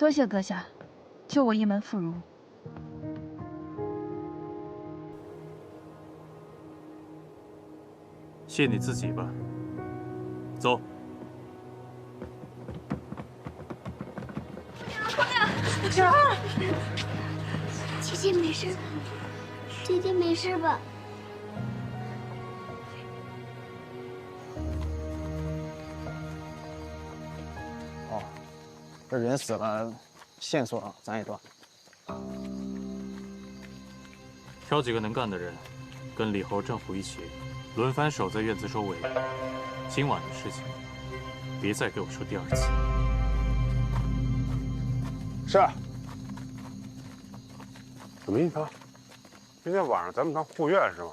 多谢阁下，救我一门妇孺。谢你自己吧。走。这儿，姐姐没事吧？姐姐没事吧？哦，这人死了，线索咱也断了。挑几个能干的人，跟李侯、郑虎一起，轮番守在院子周围。今晚的事情，别再给我出第二次。是。什么意思啊？今天晚上咱们当护院是吗？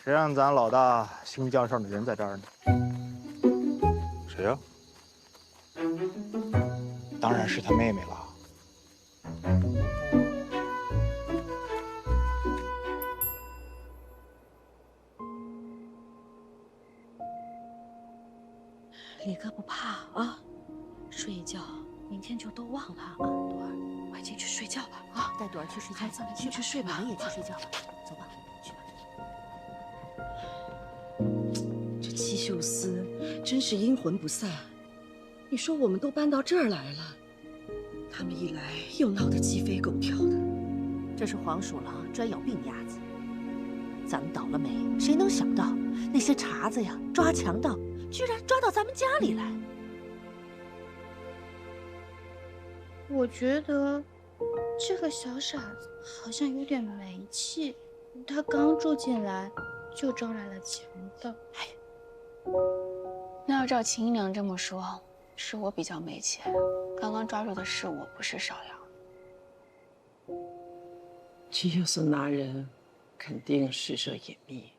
谁让咱老大新江上的人在这儿呢？谁呀？当然是他妹妹了。李哥不怕啊，睡一觉，明天就都忘了啊。朵儿，快进去睡觉吧啊！带朵儿去睡觉，孩子们进去睡吧，我们也去睡觉吧，走吧，去吧。这戚秀思真是阴魂不散。你说我们都搬到这儿来了，他们一来又闹得鸡飞狗跳的。这是黄鼠狼专咬病鸭子。咱们倒了霉，谁能想到那些茬子呀，抓强盗，居然抓到咱们家里来？我觉得这个小傻子好像有点没气，他刚住进来就招来了强盗。哎，那要照秦姨娘这么说，是我比较没气。刚刚抓住的是我，不是邵阳。戚秀思拿人肯定施舍隐秘。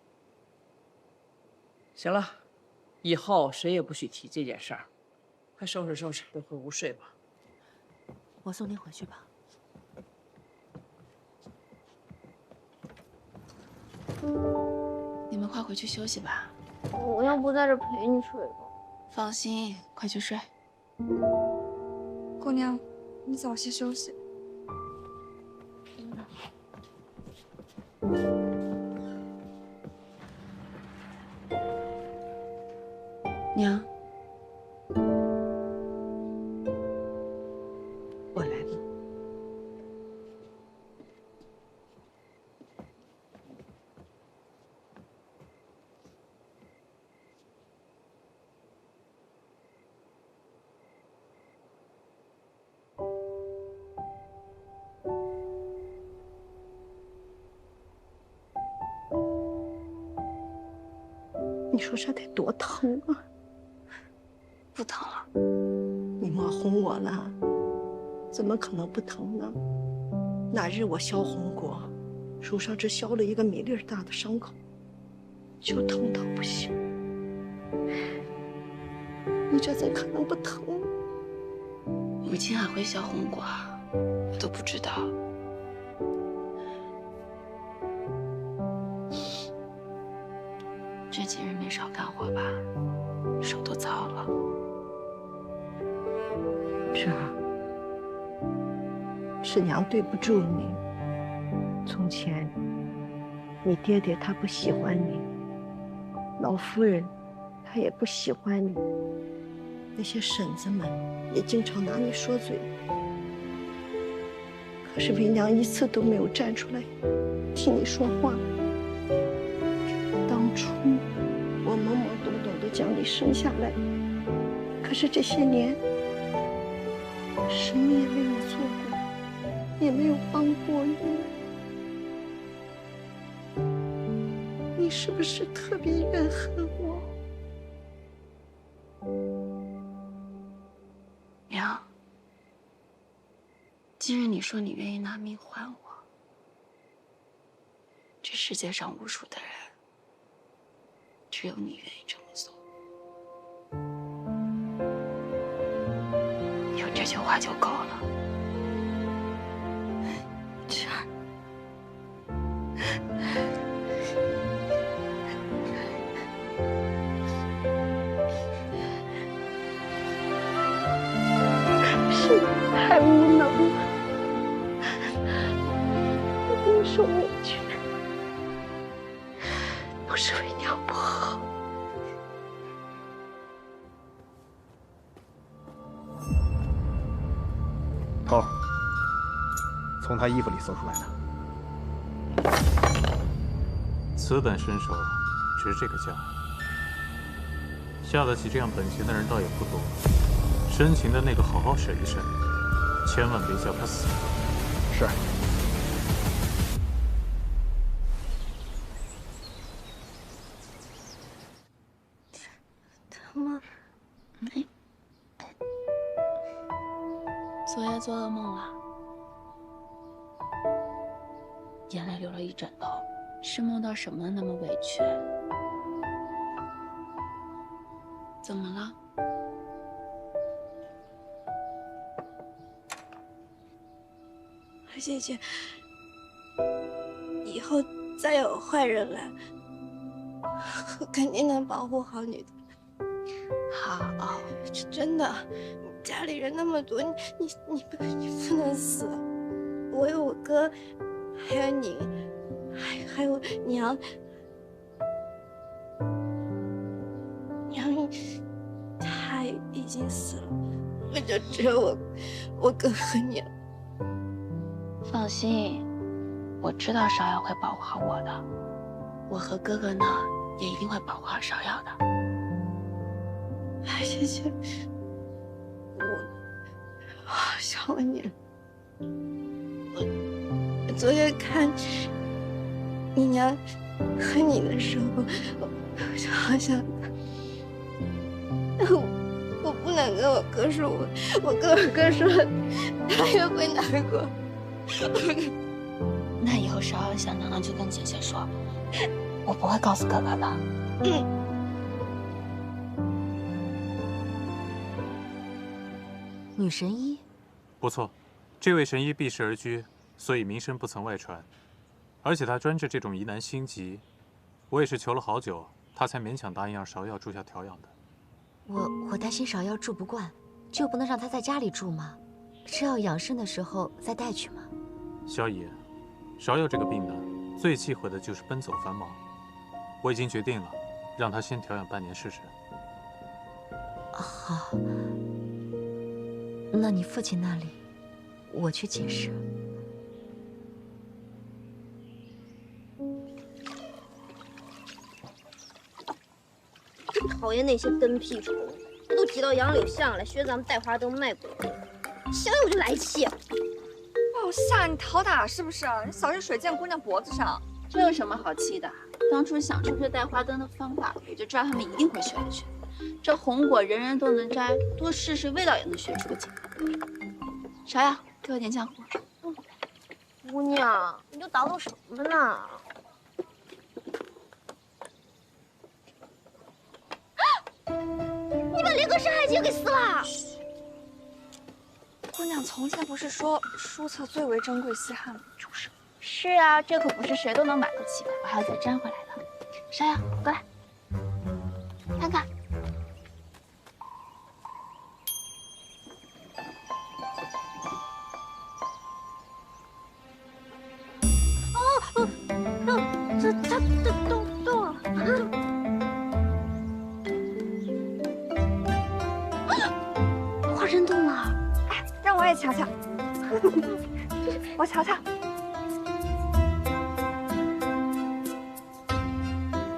行了，以后谁也不许提这件事儿。快收拾收拾，都回屋睡吧。我送您回去吧。你们快回去休息吧。我要不在这陪你睡吧？放心，快去睡。姑娘，你早些休息。娘，我来了。你说这得多疼啊！不疼了。你莫哄我了，怎么可能不疼呢？那日我消红过，手上只削了一个米粒大的伤口，就疼到不行。你这怎可能不疼？母亲还会削红果，我都不知道。这几日没少干活吧？手都糙了。是啊，是娘对不住你。从前，你爹爹他不喜欢你，老夫人她也不喜欢你，那些婶子们也经常拿你说嘴。可是为娘一次都没有站出来替你说话。当初我懵懵懂懂地将你生下来，可是这些年什么也没有做过，也没有帮过你。你是不是特别怨恨我？娘，既然你说你愿意拿命换我，这世界上无数的人，只有你愿意这么做。有这句话就够了。芷儿，是孩太无能了，我多受委屈，都是为娘不好。头，从他衣服里搜出来的。此等身手，值这个价。下得起这样本钱的人倒也不多。深情的那个，好好审一审，千万别叫他死。是。疼吗？昨夜做噩梦了，眼泪流了一枕头，是梦到什么那么委屈？怎么了？姐姐，以后再有坏人来，我肯定能保护好你的。好，真的，家里人那么多，你不能死。我有我哥，还有你，还有娘。娘，她已经死了，我就只有我哥和你了。放心，我知道芍药会保护好我的，我和哥哥呢也一定会保护好芍药的。谢谢，我好想问你。我昨天看你娘和你的时候，我就好想我不能跟我哥说，我跟我哥说，他也会难过。那以后芍药想娘娘就跟姐姐说，我不会告诉哥哥的。女神医，不错，这位神医避世而居，所以名声不曾外传。而且他专治这种疑难心疾，我也是求了好久，他才勉强答应让芍药住下调养的。我担心芍药住不惯，就不能让她在家里住吗？是要养生的时候再带去吗？萧姨，芍药这个病呢，最忌讳的就是奔走繁忙。我已经决定了，让她先调养半年试试。好，那你父亲那里，我去解释。讨厌那些跟屁虫，这都挤到杨柳巷来，学咱们带花灯卖鬼，想想我就来气。哦，夏，你讨打是不是？你小心水溅姑娘脖子上。这有什么好气的？当初想出这带花灯的方法，我就知道他们一定会学下去。这红果人人都能摘，多试试味道也能学出个劲。芍药，给我点浆糊。姑娘，你都捣鼓什么呢？你把连根山海经给撕了！姑娘，从前不是说书册最为珍贵稀罕吗？住手！是啊，这可不是谁都能买得起的，我还要再粘回来的。芍药，过来，看看。它动了。花真动了！哎，让我也瞧瞧。我瞧瞧。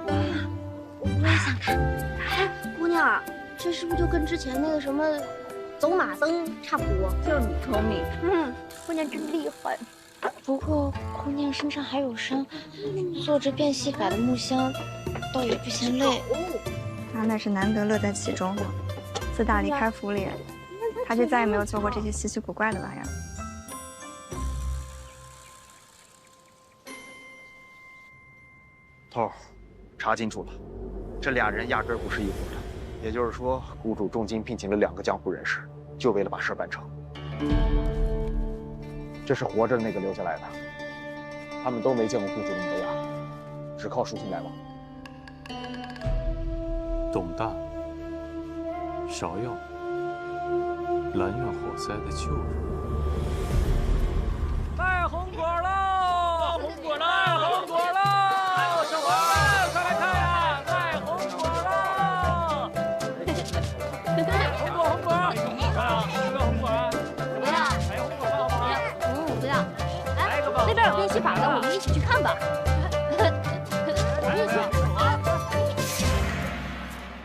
哇，我也想看。哎，姑娘，这是不是就跟之前那个什么走马灯差不多？就你聪明。姑娘真厉害。不过姑娘身上还有伤，做这变戏法的木香，倒也不嫌累。他那是难得乐在其中。自打离开府里，他就再也没有做过这些稀奇古怪的玩意儿。头，查清楚了，这俩人压根儿不是一伙的。也就是说，谷主重金聘请了2个江湖人士，就为了把事办成。这是活着的那个留下来的，他们都没见过谷主的模样，只靠书信来往。董大、芍药、兰苑火灾的旧人。那边有变戏法的，我们一起去看吧。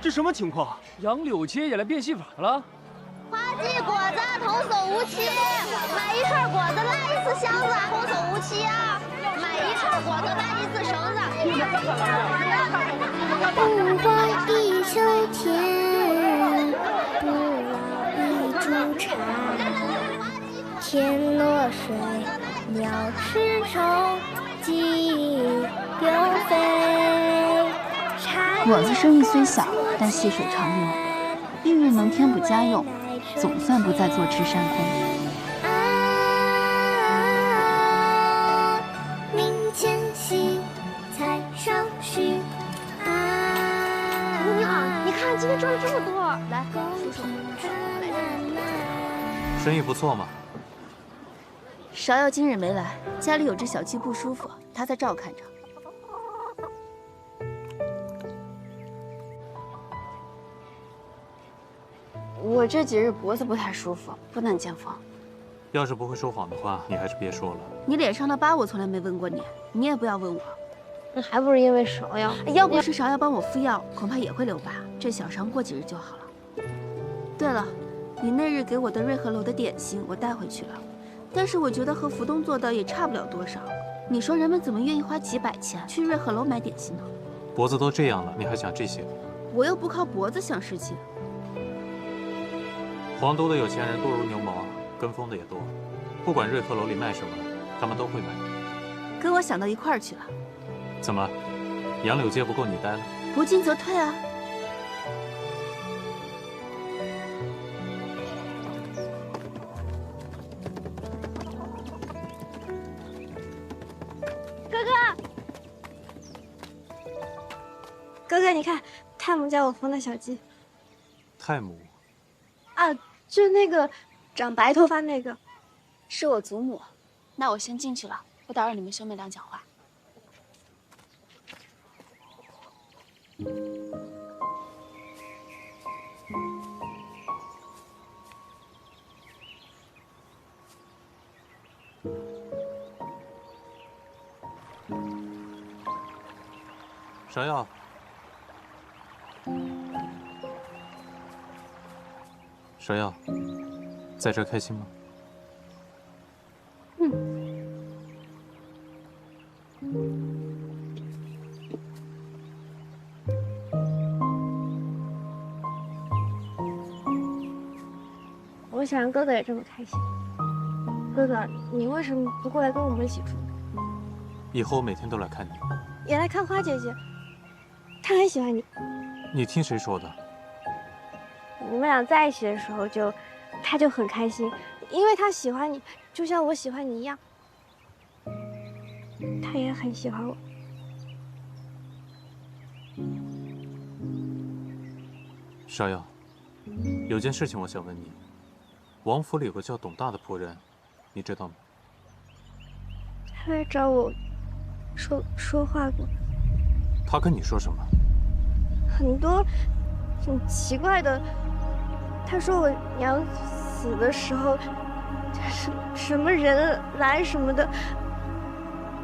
这什么情况？杨柳街也来变戏法了？花季果子童叟无欺，买一串果子拉一次箱子，童叟无欺啊！买一串果子拉一次绳子。不管地久天，不老一株柴。天落水，鸟吃虫，鸡丢飞。果子生意虽小，但细水长流，一日能添补家用，总算不再坐吃山空。明前夕，菜上须。你好，你看今天赚了这么多，来，叔叔，生意不错嘛。芍药今日没来，家里有只小鸡不舒服，她在照看着。我这几日脖子不太舒服，不能见风。要是不会说谎的话，你还是别说了。你脸上的疤我从来没问过你，你也不要问我。那还不是因为芍药？要不是芍药帮我敷药，恐怕也会留疤。这小伤过几日就好了。对了，你那日给我的瑞和楼的点心我带回去了，但是我觉得和福东做的也差不了多少。你说人们怎么愿意花几百钱去瑞和楼买点心呢？脖子都这样了，你还想这些？我又不靠脖子想事情。皇都的有钱人多如牛毛啊，跟风的也多。不管瑞和楼里卖什么，他们都会买。跟我想到一块儿去了。怎么，杨柳街不够你待了？不进则退啊！哥哥，你看，泰姆教我缝的小鸡。泰姆。啊，就那个长白头发那个，是我祖母。那我先进去了，不打扰你们兄妹俩讲话。芍药。芍药，在这开心吗？我想让哥哥也这么开心。哥哥，你为什么不过来跟我们一起住？以后我每天都来看你。也来看花姐姐，她很喜欢你。你听谁说的？你们俩在一起的时候她就很开心，因为她喜欢你，就像我喜欢你一样。她也很喜欢我。芍药，有件事情我想问你。王府里有个叫董大的仆人，你知道吗？他来找我说话过。他跟你说什么？很多很奇怪的。他说我娘死的时候，什么人来什么的。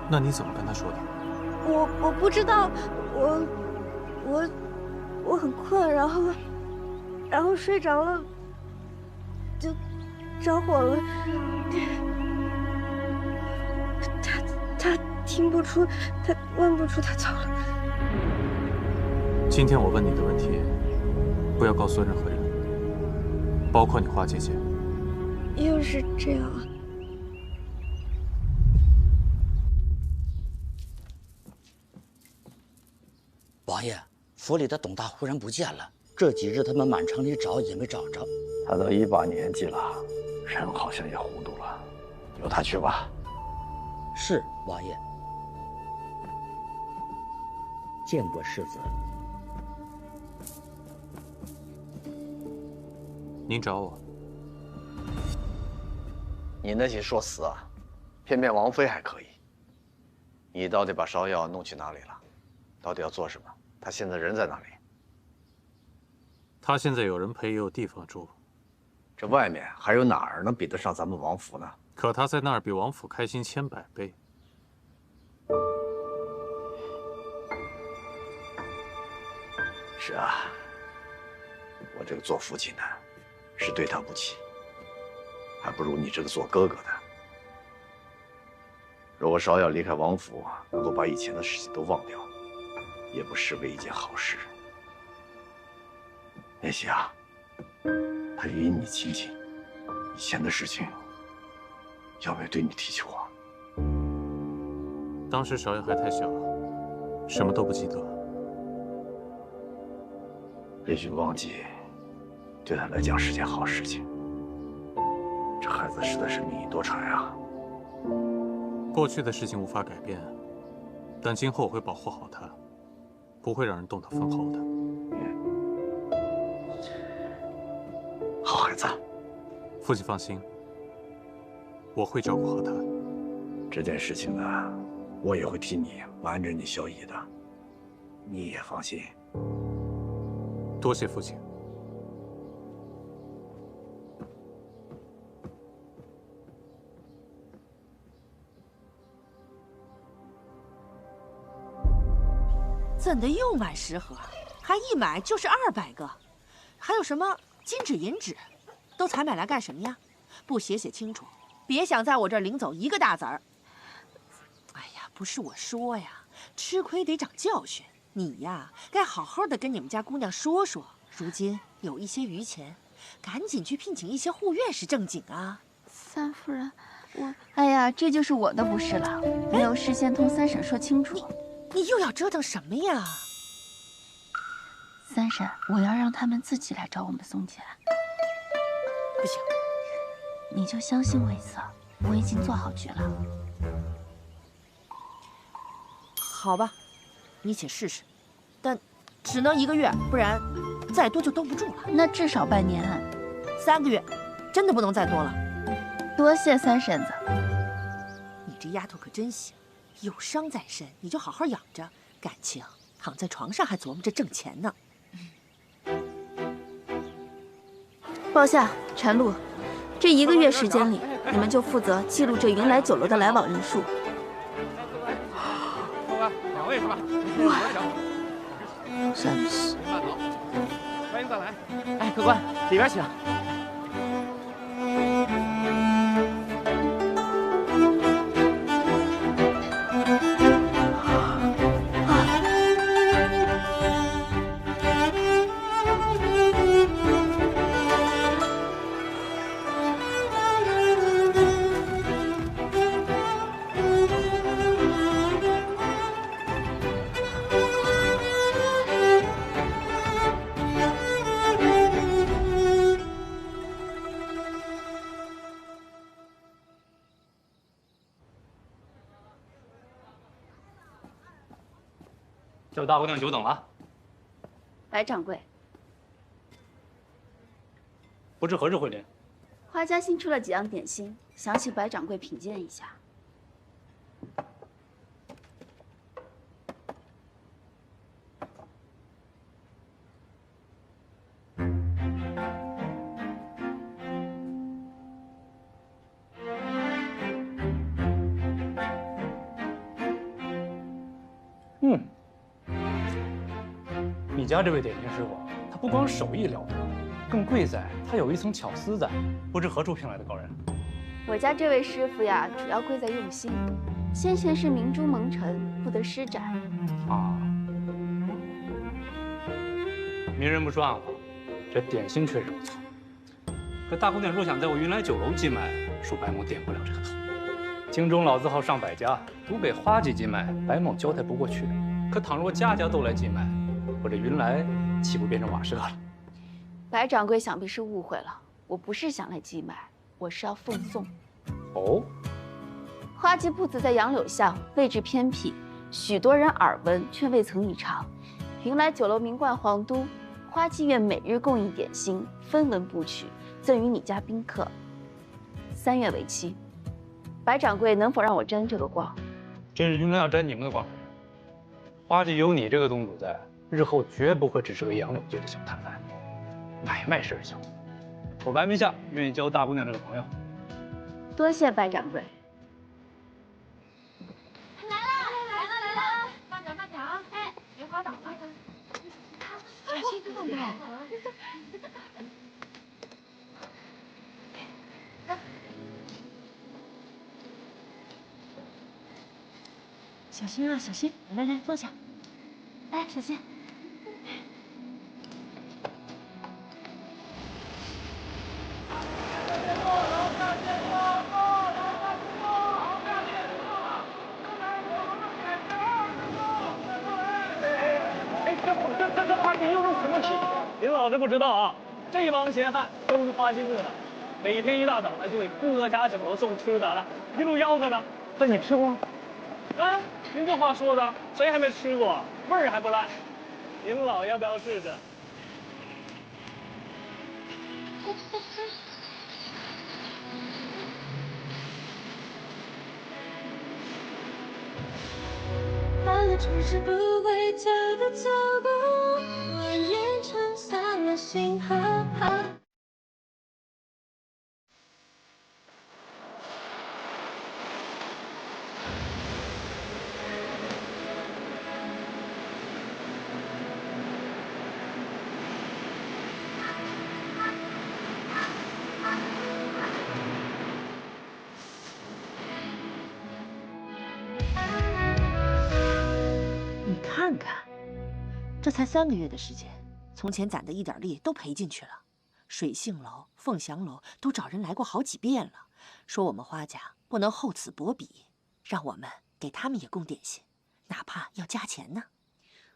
那你怎么跟他说的？我不知道，我很困，然后睡着了，就着火了。他听不出，他问不出，他走了。今天我问你的问题，不要告诉任何人，包括你花姐姐。又是这样啊。王爷，府里的董大忽然不见了，这几日他们满城里找也没找着。他都一把年纪了，人好像也糊涂了，由他去吧。是王爷。见过世子。您找我？你那些说死啊，偏偏王妃还可以。你到底把芍药弄去哪里了？到底要做什么？她现在人在哪里？她现在有人陪，也有地方住。这外面还有哪儿能比得上咱们王府呢？可她在那儿比王府开心千百倍。是啊，我这个做父亲的，是对他不起，还不如你这个做哥哥的。如果芍药离开王府，能够把以前的事情都忘掉，也不失为一件好事。莲希啊，他与你亲近，以前的事情，有没有对你提起过？当时芍药还太小，什么都不记得。也许忘记，对他来讲是件好事情。这孩子实在是命运多舛啊。过去的事情无法改变，但今后我会保护好他，不会让人动他分毫的。好孩子，父亲放心，我会照顾好他。这件事情呢，我也会替你瞒着你萧逸的，你也放心。多谢父亲。怎的又买10盒？还一买就是200个，还有什么金纸银纸，都采买来干什么呀？不写清楚，别想在我这儿领走一个大子儿。哎呀，不是我说呀，吃亏得长教训。你呀，该好好的跟你们家姑娘说说，如今有一些余钱，赶紧去聘请一些护院是正经啊。三夫人，哎呀，这就是我的不是了，没有事先同三婶说清楚。你又要折腾什么呀？三婶，我要让他们自己来找我们送钱。不行，你就相信我一次，我已经做好局了。好吧，你且试试，但只能1个月，不然再多就兜不住了。那至少半年，3个月，真的不能再多了。多谢三婶子。你这丫头可真行。有伤在身，你就好好养着，感情躺在床上还琢磨着挣钱呢。报夏、陈露，这1个月时间里，你们就负责记录这云来酒楼的来往人数。2位是吧？哇，真是。欢迎再来。哎，客官，里边请。叫大姑娘久等了。白掌柜，不知何日会临？花家新出了几样点心，想请白掌柜品鉴一下。你家这位点心师傅，他不光手艺了得，更贵在他有一层巧思在，不知何处聘来的高人。我家这位师傅呀，主要贵在用心。先前是明珠蒙尘，不得施展。啊，明人不说暗话，这点心确实不错。可大姑娘若想在我云来酒楼寄卖，恕白某点不了这个头。京中老字号上百家，独给花记寄卖，白某交代不过去。可倘若家家都来寄卖，我这云来岂不变成瓦舍了？白掌柜想必是误会了，我不是想来寄卖，我是要奉送。哦，花记铺子在杨柳巷，位置偏僻，许多人耳闻却未曾一尝。云来酒楼名冠皇都，花记院每日供应点心，分文不取，赠与你家宾客。3月为期，白掌柜能否让我沾这个光？真是云来要沾你们的光。花记有你这个东主在，日后绝不会只是个杨柳街的小摊贩，买卖事儿小。我白眉下愿意交大姑娘这个朋友。多谢白掌柜。来了，慢点啊！哎，别滑倒了。小心啊，小心！来来，坐下。来，小心。这花鸡又是什么起？您老是不知道啊，这帮闲汉都是花心子的，每天一大早呢就给各家酒楼送吃的了，一路吆喝呢。那你吃过？啊，您这话说的，谁还没吃过？味儿还不赖。您老要不要试试？只是不回头的走过，蜿蜒撑散了心河。看看，这才3个月的时间，从前攒的一点力都赔进去了。水杏楼、凤翔楼都找人来过好几遍了，说我们花家不能厚此薄彼，让我们给他们也供点心，哪怕要加钱呢。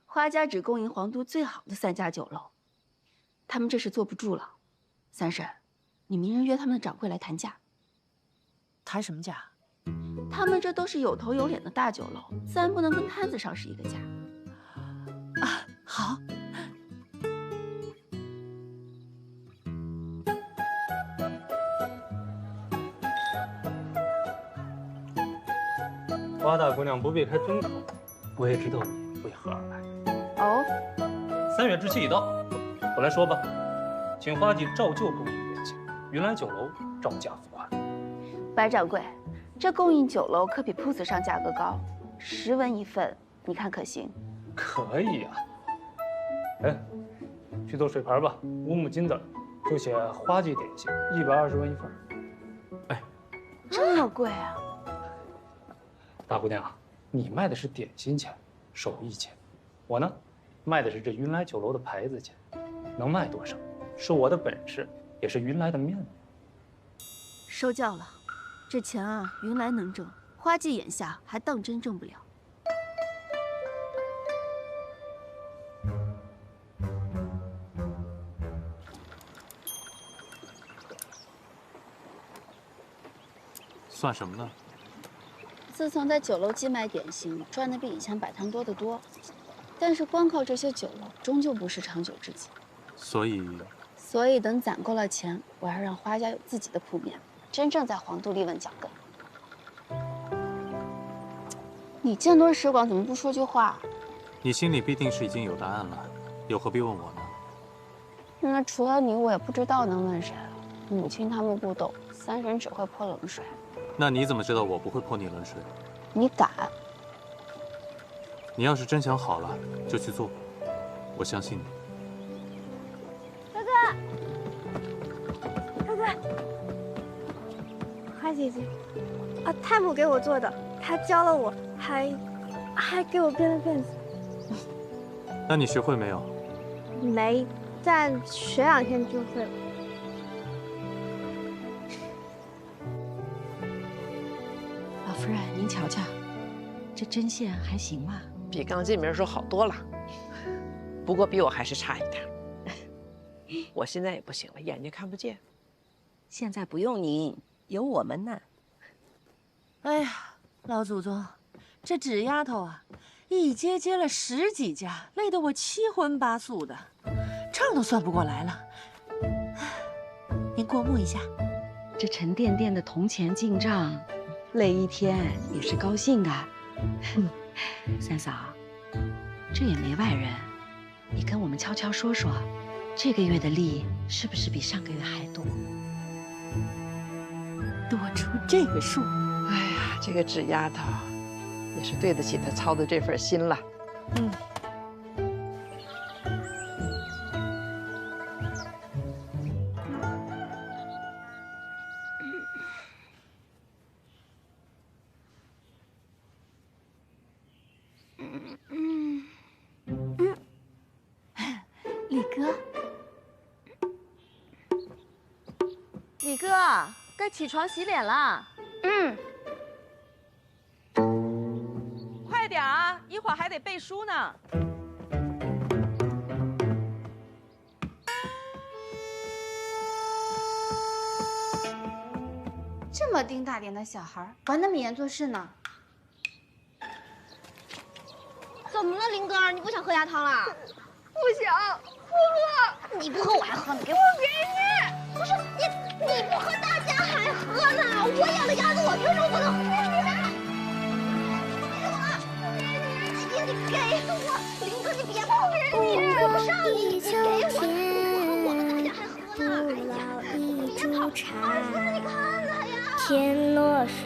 花家只供应皇都最好的3家酒楼，他们这是坐不住了。三婶，你明日约他们的掌柜来谈价。谈什么价？他们这都是有头有脸的大酒楼，自然不能跟摊子上是一个价。啊，好。花大姑娘不必开尊口，我也知道你为何而来。哦，3月之期已到，我来说吧，请花季照旧供应点心，云来酒楼照价付款。白掌柜，这供应酒楼可比铺子上价格高，10文一份，你看可行？可以呀。哎，去做水盘吧，5亩金子，就写花季点心，120文一份。哎，这么贵啊！大姑娘，你卖的是点心钱，手艺钱，我呢，卖的是这云来酒楼的牌子钱，能卖多少，是我的本事，也是云来的面子。收教了，这钱啊，云来能挣，花季眼下还当真挣不了。算什么呢？自从在酒楼寄卖点心，赚的比以前摆摊多得多。但是光靠这些酒楼，终究不是长久之计。所以等攒够了钱，我要让花家有自己的铺面，真正在皇都立稳脚跟。你见多识广，怎么不说句话？你心里必定是已经有答案了，又何必问我呢？那除了你，我也不知道能问谁了。母亲他们不懂，三婶只会泼冷水。那你怎么知道我不会泼你冷水？你敢？你要是真想好了，就去做，我相信你。哥哥，花姐姐，啊，太母给我做的，她教了我，还给我编了辫子。那你学会没有？没，但学2天就会了。老夫人，您瞧瞧，这针线还行吗？比刚进门时候好多了，不过比我还是差一点。我现在也不行了，眼睛看不见。现在不用您，有我们呢。哎呀，老祖宗，这纸丫头啊，一接了10几家，累得我7荤8素的，账都算不过来了。您过目一下，这沉甸甸的铜钱进账，累1天也是高兴啊。三嫂，这也没外人，你跟我们悄悄说说，这个月的利是不是比上个月还多？多出这个数。哎呀，这个纸丫头也是对得起她操的这份心了。哥，李哥，该起床洗脸了。快点啊，一会儿还得背书呢。这么丁大点的小孩，管那么严做事呢？怎么了，林哥？你不想喝鸭汤了？不想，不喝。你不喝我还喝呢，给我。不给你。不是你不喝，大家还喝呢。我养的鸭子，我凭什么不能喝？你给我，林哥，你别碰人，我不上你，你给我，我们大家还喝呢。你别跑，二哥，你看他呀。天落水，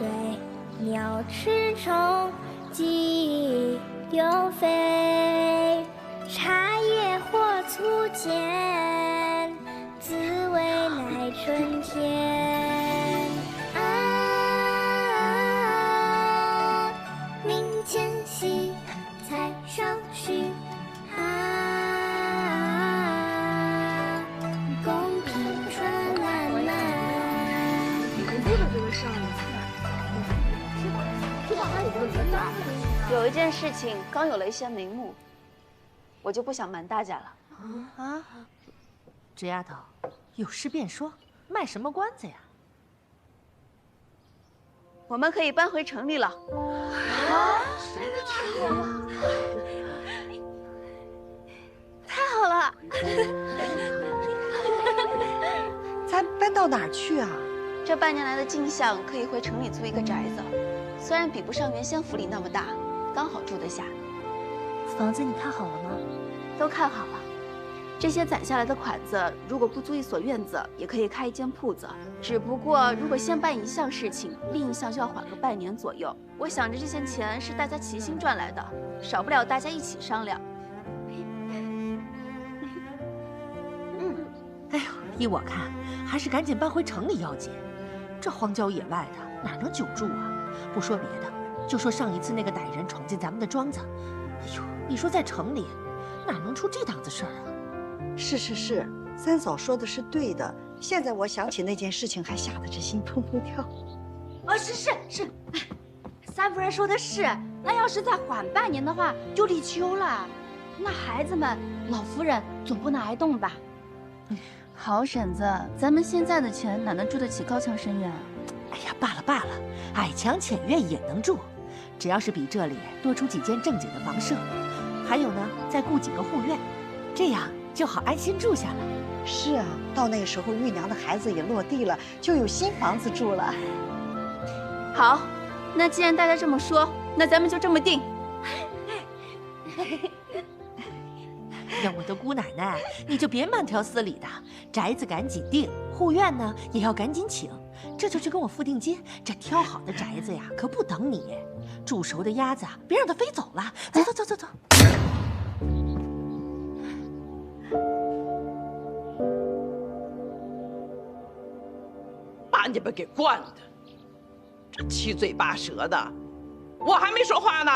鸟吃虫，鸡丢飞，茶叶或粗浅，滋味乃春天。啊，明前夕，菜上须。啊，公平春漫漫。有一件事情刚有了一些眉目，我就不想瞒大家了。啊，这丫头，有事便说，卖什么关子呀？我们可以搬回城里了。太好了！咱搬到哪儿去啊？这半年来的进项可以回城里租一个宅子，虽然比不上原先府里那么大，刚好住得下。房子你看好了吗？都看好了。这些攒下来的款子，如果不租一所院子，也可以开一间铺子。只不过，如果先办一项事情，另一项就要缓个半年左右。我想着这些钱是大家齐心赚来的，少不了大家一起商量。哎呦，依我看，还是赶紧搬回城里要紧。这荒郊野外的，哪能久住啊？不说别的，就说上一次那个歹人闯进咱们的庄子，哎呦，你说在城里，哪能出这档子事儿啊？是，三嫂说的是对的。现在我想起那件事情，还吓得这心砰砰跳。是，三夫人说的是，那要是再缓半年的话，就立秋了。那孩子们，老夫人总不能挨冻吧？好婶子，咱们现在的钱哪能住得起高墙深院啊？哎呀，罢了，矮墙浅院也能住，只要是比这里多出几间正经的房舍，还有呢，再雇几个护院，这样就好安心住下了。是啊，到那个时候，玉娘的孩子也落地了，就有新房子住了。好，那既然大家这么说，那咱们就这么定。呀，我的姑奶奶，你就别慢条斯理的，宅子赶紧定，护院呢也要赶紧请。这就去跟我付定金，这挑好的宅子呀，可不等你。煮熟的鸭子，别让它飞走了。走。把你们给惯的，这七嘴八舌的，我还没说话呢。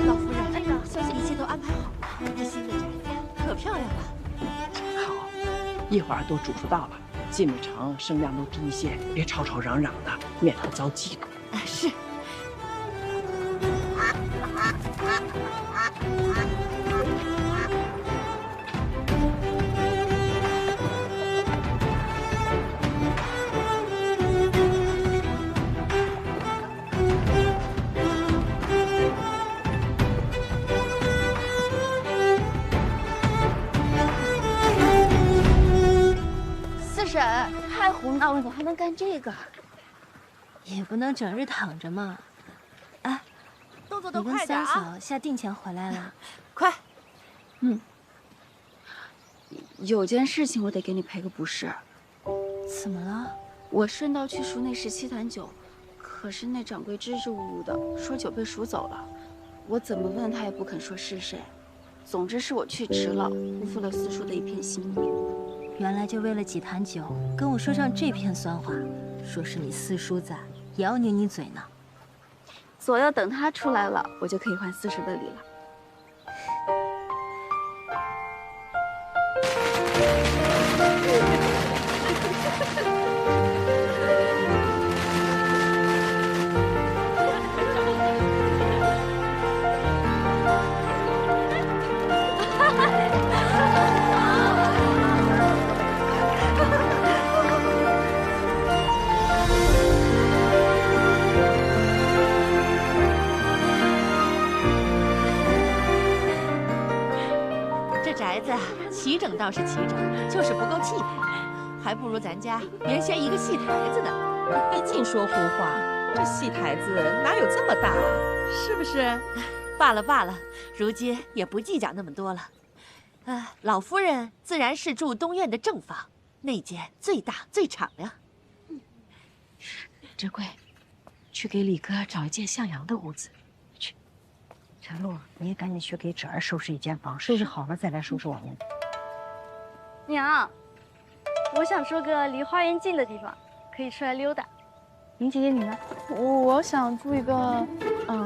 老夫人，一切都安排好了，这新的宅子可漂亮了。真好，一会儿都煮熟到了，进了城声量都低一些，别吵吵嚷嚷的，免得遭饥渴。是。四婶，太胡闹了，怎么还能干这个？也不能整日躺着嘛。哎，动作都你跟快点三啊！嫂下定钱回来了，快。有件事情我得给你赔个不是。怎么了？我顺道去赎那17坛酒，可是那掌柜支支吾吾的说酒被赎走了，我怎么问他也不肯说是谁。总之是我去迟了，辜负了四叔的一片心意。原来就为了几坛酒，跟我说上这片酸话，说是你四叔在，也要拧你嘴呢。左右等他出来了，我就可以还四叔的礼了。宅子齐整倒是齐整，就是不够气派，还不如咱家原先一个戏台子呢。你净说胡话，这戏台子哪有这么大啊？是不是？罢了罢了，如今也不计较那么多了。老夫人自然是住东院的正房，那间最大最敞亮。珍贵，去给李哥找一间向阳的屋子。陈露，你也赶紧去给芷儿收拾一间房，收拾好了再来收拾我们。娘，我想住个离花园近的地方，可以出来溜达。林姐姐你呢？我想住一个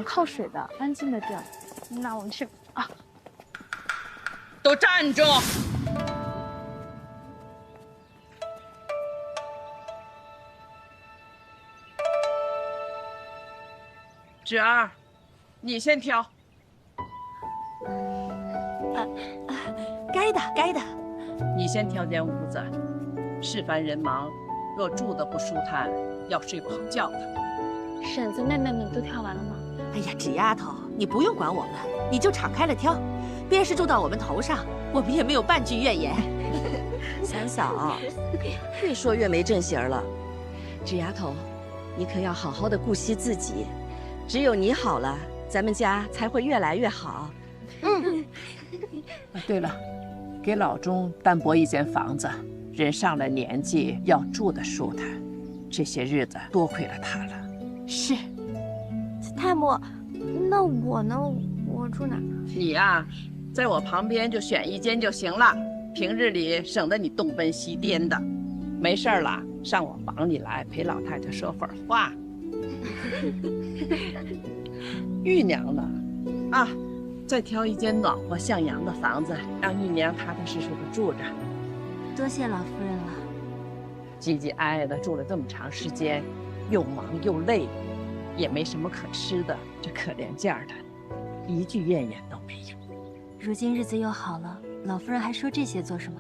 靠水的安静的地儿。那我们去啊！都站住！芷儿，你先挑。该的，该的。你先挑间屋子，事繁人忙，若住得不舒坦，要睡不好觉的。婶子、妹妹们都挑完了吗？哎呀，纸丫头，你不用管我们，你就敞开了挑。便是住到我们头上，我们也没有半句怨言。三嫂，越说越没正形了。纸丫头，你可要好好的顾惜自己，只有你好了，咱们家才会越来越好。对了，给老钟单拨一间房子，人上了年纪要住得舒坦，这些日子多亏了他了。是。太母，那我呢？我住哪？你呀，在我旁边就选一间就行了，平日里省得你东奔西颠的。没事了，上我房里来陪老太太说会儿话。玉娘呢？啊，再挑一间暖和向阳的房子，让玉娘踏踏实实的住着。多谢老夫人了。唧唧挨挨的住了这么长时间，又忙又累，也没什么可吃的，这可怜劲儿的，一句怨言都没有。如今日子又好了，老夫人还说这些做什么？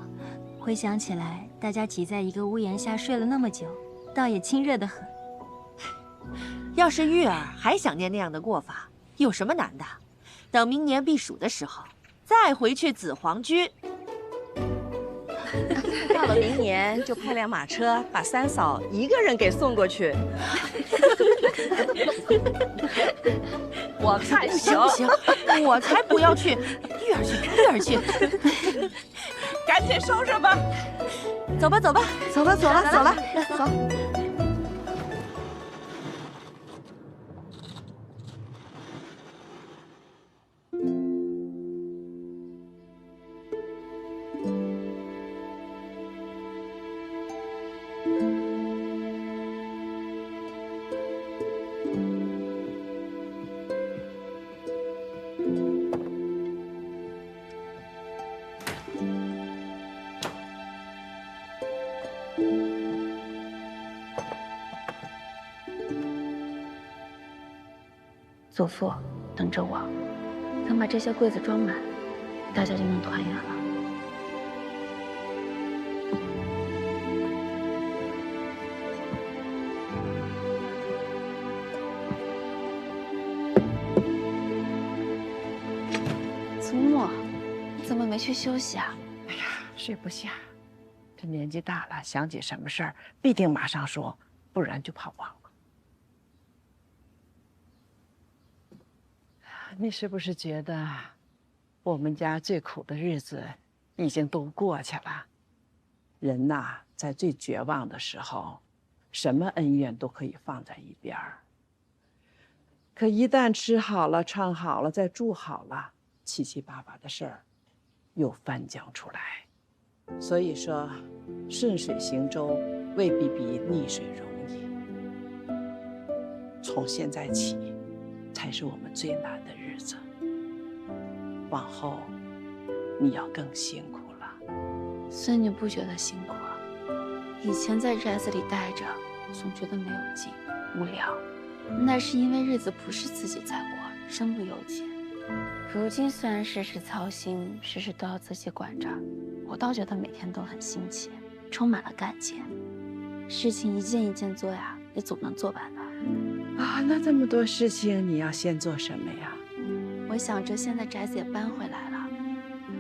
回想起来，大家挤在一个屋檐下睡了那么久，倒也亲热得很。要是玉儿还想念那样的过法，有什么难的？等明年避暑的时候，再回去紫黄居。到了明年就派辆马车把三嫂一个人给送过去。我看行不行，我才不要去！玉儿去，玉儿去，赶紧收拾吧。走吧，走吧，走了，走了，走了，走。祖父，等着我，等把这些柜子装满，大家就能团圆了。祖母，怎么没去休息啊？哎呀，睡不下，这年纪大了，想起什么事儿必定马上说，不然就怕忘了。你是不是觉得我们家最苦的日子已经都过去了？人呐，在最绝望的时候，什么恩怨都可以放在一边儿。可一旦吃好了、穿好了、再住好了，七七八八的事儿又翻江出来。所以说，顺水行舟未必比逆水容易。从现在起，才是我们最难的日子。往后，你要更辛苦了。孙女不觉得辛苦啊，以前在宅子里待着，总觉得没有劲、无聊，那是因为日子不是自己在过，身不由己。如今虽然事事操心，事事都要自己管着，我倒觉得每天都很新奇，充满了干劲。事情一件一件做呀，也总能做完的。啊，那这么多事情，你要先做什么呀？我想着现在宅子也搬回来了，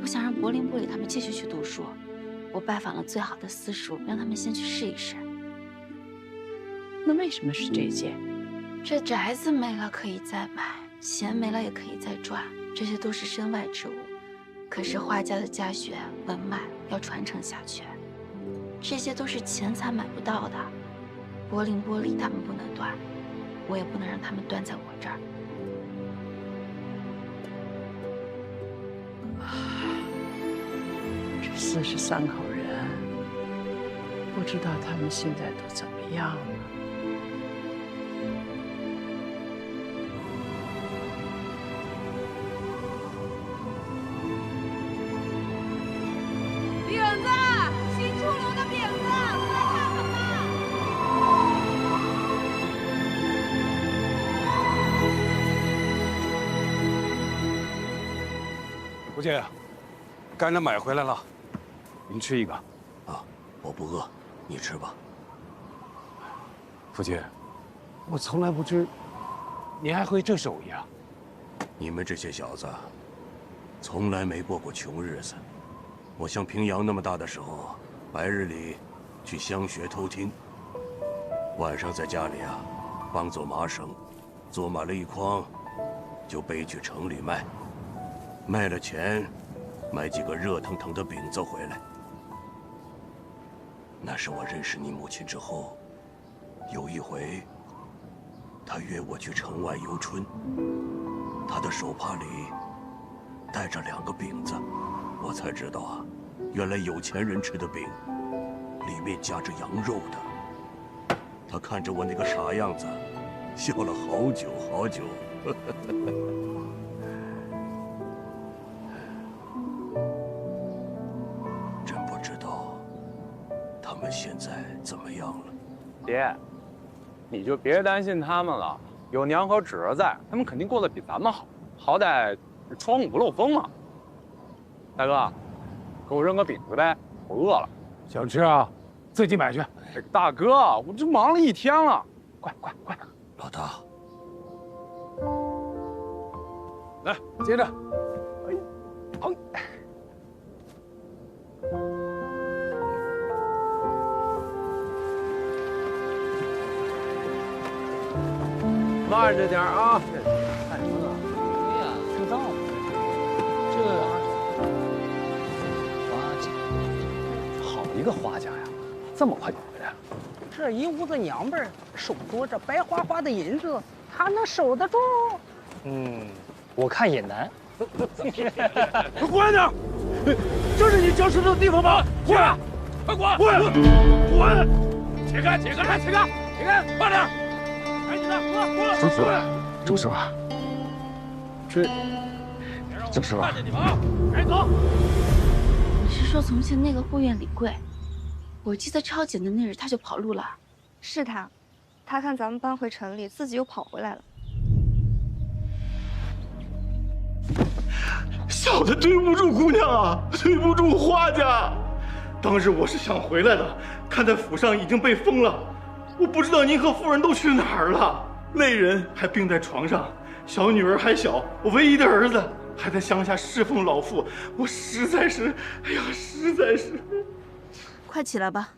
我想让柏林、布里他们继续去读书。我拜访了最好的私塾，让他们先去试一试。那为什么是这件？这宅子没了可以再买，钱没了也可以再赚，这些都是身外之物。可是画家的家学文脉要传承下去，这些都是钱财买不到的。柏林、玻璃他们不能断，我也不能让他们断在我这儿。这43口人，不知道他们现在都怎么样了。饼子，新出炉的饼子，来看看吧。吴姐，干的买回来了，您吃一个。啊，我不饿，你吃吧。福姐，我从来不知您还会这手艺啊。你们这些小子，从来没过过穷日子。我像平阳那么大的时候，白日里去乡学偷听，晚上在家里啊，帮做麻绳，做满了一筐，就背去城里卖，卖了钱，买几个热腾腾的饼子回来。那是我认识你母亲之后，有一回，她约我去城外游春，她的手帕里带着2个饼子。我才知道啊，原来有钱人吃的饼，里面夹着羊肉的。他看着我那个傻样子，笑了好久好久。真不知道他们现在怎么样了。爹，你就别担心他们了，有娘和侄儿在，他们肯定过得比咱们好，好歹窗户不漏风嘛。大哥，给我扔个饼子呗，我饿了。想吃啊？自己买去。大哥，我这忙了一天了，快！老大，来接着。好。慢着点啊！看什么呢？对呀，知道吗？这。好一个花家呀，这么快就回来了。这一屋子娘们儿手多着白花花的银子，他能守得住？我看也难。滚点！这是你交出的地方吗？滚！快滚！滚！解开！快点！赶紧的，滚！周师傅，周师傅，看着你们啊，赶紧走！你是说从前那个护院李贵？我记得抄检的那日他就跑路了。是他，他看咱们搬回城里，自己又跑回来了。小的对不住姑娘啊，对不住花家。当日我是想回来的，看在府上已经被封了，我不知道您和夫人都去哪儿了。累人还病在床上，小女儿还小，我唯一的儿子还在乡下侍奉老父，我实在是，哎呀，实在是。快起来吧。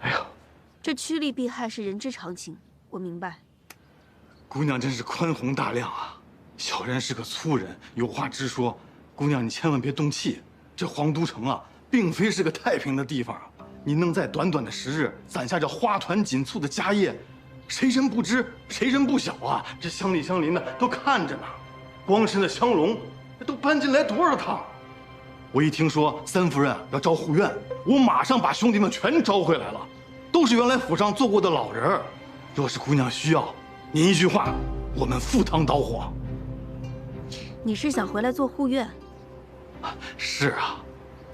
哎呦，这趋利避害是人之常情，我明白。姑娘真是宽宏大量啊！小人是个粗人，有话直说。姑娘，你千万别动气。这皇都城啊，并非是个太平的地方啊！你能在短短的10日攒下这花团锦簇的家业，谁人不知，谁人不晓啊？这乡里乡邻的都看着呢。光是那香龙，都搬进来多少趟？我一听说三夫人要招护院，我马上把兄弟们全招回来了，都是原来府上做过的老人儿。若是姑娘需要，您一句话，我们赴汤蹈火。你是想回来做护院？是啊，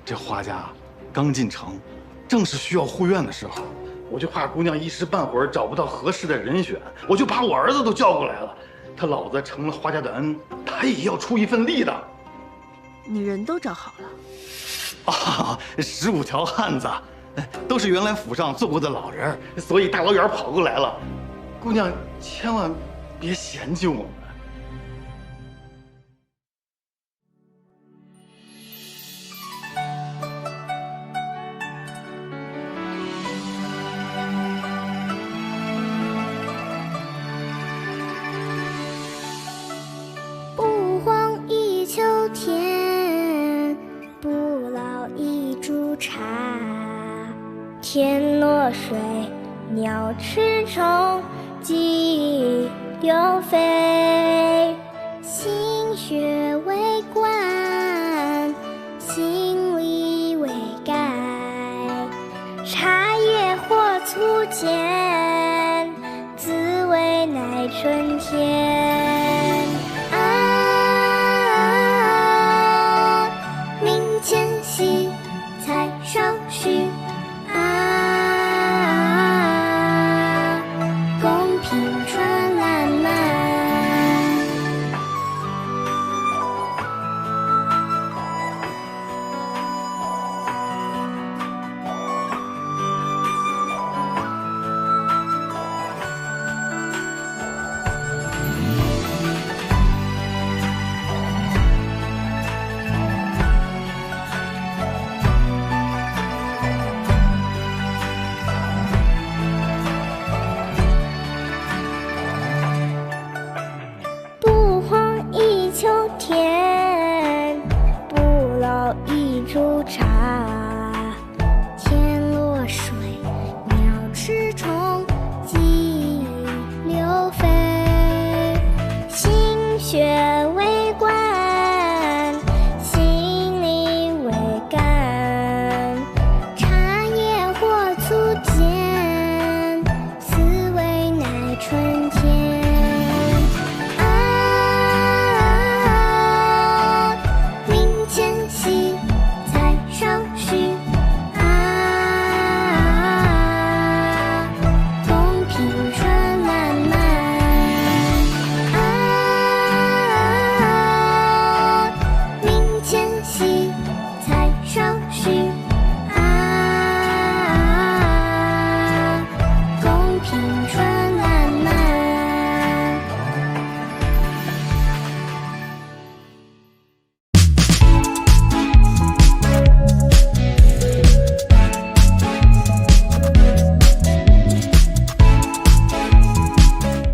这花家刚进城，正是需要护院的时候，我就怕姑娘一时半会儿找不到合适的人选，我就把我儿子都叫过来了。他老子成了花家的恩，他也要出一份力的。你人都找好了？啊，15条汉子，都是原来府上做过的老人，所以大老远跑过来了。姑娘千万别嫌弃我们。不荒一秋天，不老一株茶。天落水，鸟吃虫，鸡流飞。心血为冠，心力为盖。茶叶或粗浅，滋味乃春天。明前夕，菜尚许。公平春烂漫。不荒一秋天，不老一株茶。天落水，鸟吃虫，鸡流飞。心血